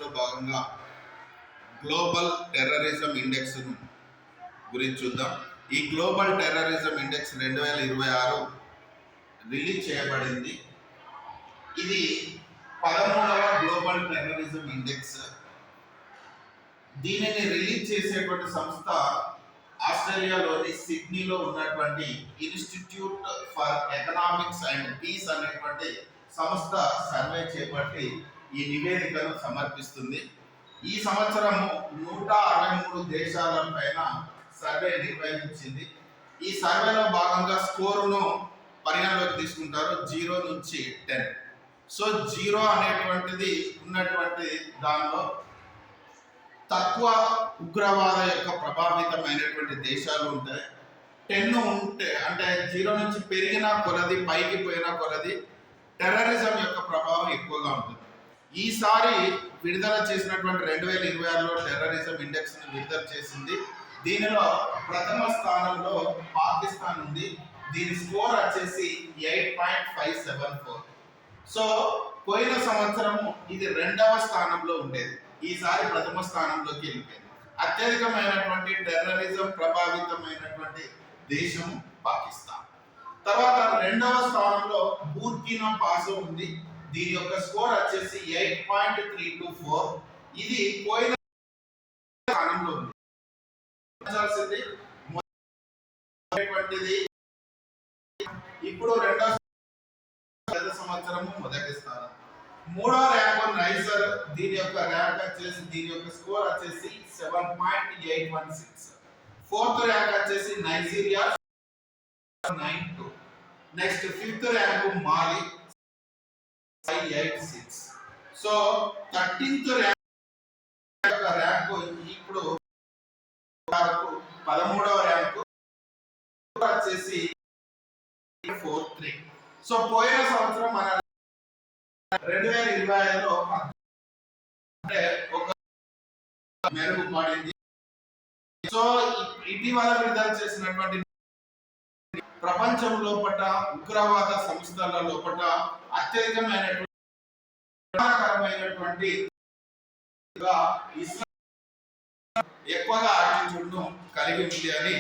లో భాగంగా global terrorism index గురించి చూద్దాం. ఈ గ్లోబల్ టెర్రరిజం ఇండెక్స్ 2026 రిలీజ్ చేయబడింది. ఇది 13వ గ్లోబల్ టెర్రరిజం ఇండెక్స్. దీనిని రిలీజ్ చేసేటువంటి సంస్థ ఆస్ట్రేలియాలోని సిడ్నీలో ఉన్నటువంటి institute for economics and peace అనేటువంటి సంస్థ సర్వే చేపట్టి ఈ నివేదికను సమర్పిస్తుంది. ఈ సంవత్సరము 163 దేశాల పైన సర్వే నిర్వహించింది. ఈ సర్వేలో భాగంగా స్కోరును పరిగణలోకి తీసుకుంటారు 0 నుంచి 10. సో 0 అనేటువంటిది ఉన్నటువంటి దానిలో తక్కువ ఉగ్రవాద యొక్క ప్రభావితమైనటువంటి దేశాలు ఉంటాయి. 10 ఉంటే అంటే 0 నుంచి పెరిగిన కొలది పైకి పోయిన కొలది టెర్రరిజం యొక్క ప్రభావం ఎక్కువగా ఉంటుంది. ఈసారి విడుదల చేసినటువంటి 2026లో టెర్రరిజం ఇండెక్స్ ని విడుదల చేసింది. దీనిలో ప్రథమ స్థానంలో పాకిస్తాన్ ఉంది. దీని స్కోర్ వచ్చేసి 8.574. సో పోయిన సంవత్సరము ఇది 2వ స్థానంలో ఉండేది, ఈసారి ప్రథమ స్థానంలోకి వెళ్ళిపోయింది. అత్యధికమైనటువంటి టెర్రరిజం ప్రభావితమైనటువంటి దేశం పాకిస్తాన్. తర్వాత 2వ స్థానంలో బుర్కినా ఫాసో ఉంది. దీని యొక్క స్కోర్ వచ్చేసి 8.324. ఇది పోయిన స్థానంలో ఉంది. ఇప్పుడు 2వ సంవత్సరము మొదటి స్థానం. 3వ ర్యాంక్ నైజర్. దీని యొక్క ర్యాంక్ వచ్చేసి దీని యొక్క స్కోర్ వచ్చేసి 7.816. 4th ర్యాంక్ వచ్చేసి నైజీరియా 92. నెక్స్ట్ 5th ర్యాంక్ మాలి 586. సో 13th ర్యాంక్ ఇప్పుడు 13వ ర్యాంక్ వచ్చేసి 43. సో పోయిన సంవత్సరం మన 2025లో అంటే ఒక మెరుగుపడింది. సో ఇటీవల విడుదల చేసినటువంటి ప్రపంచం లోపల ఉగ్రవాద సంస్థల లోపల అత్యధికమైనటువంటి ఎక్కువగా యాటిట్యూడ్ ను కలిగి ఉంది అని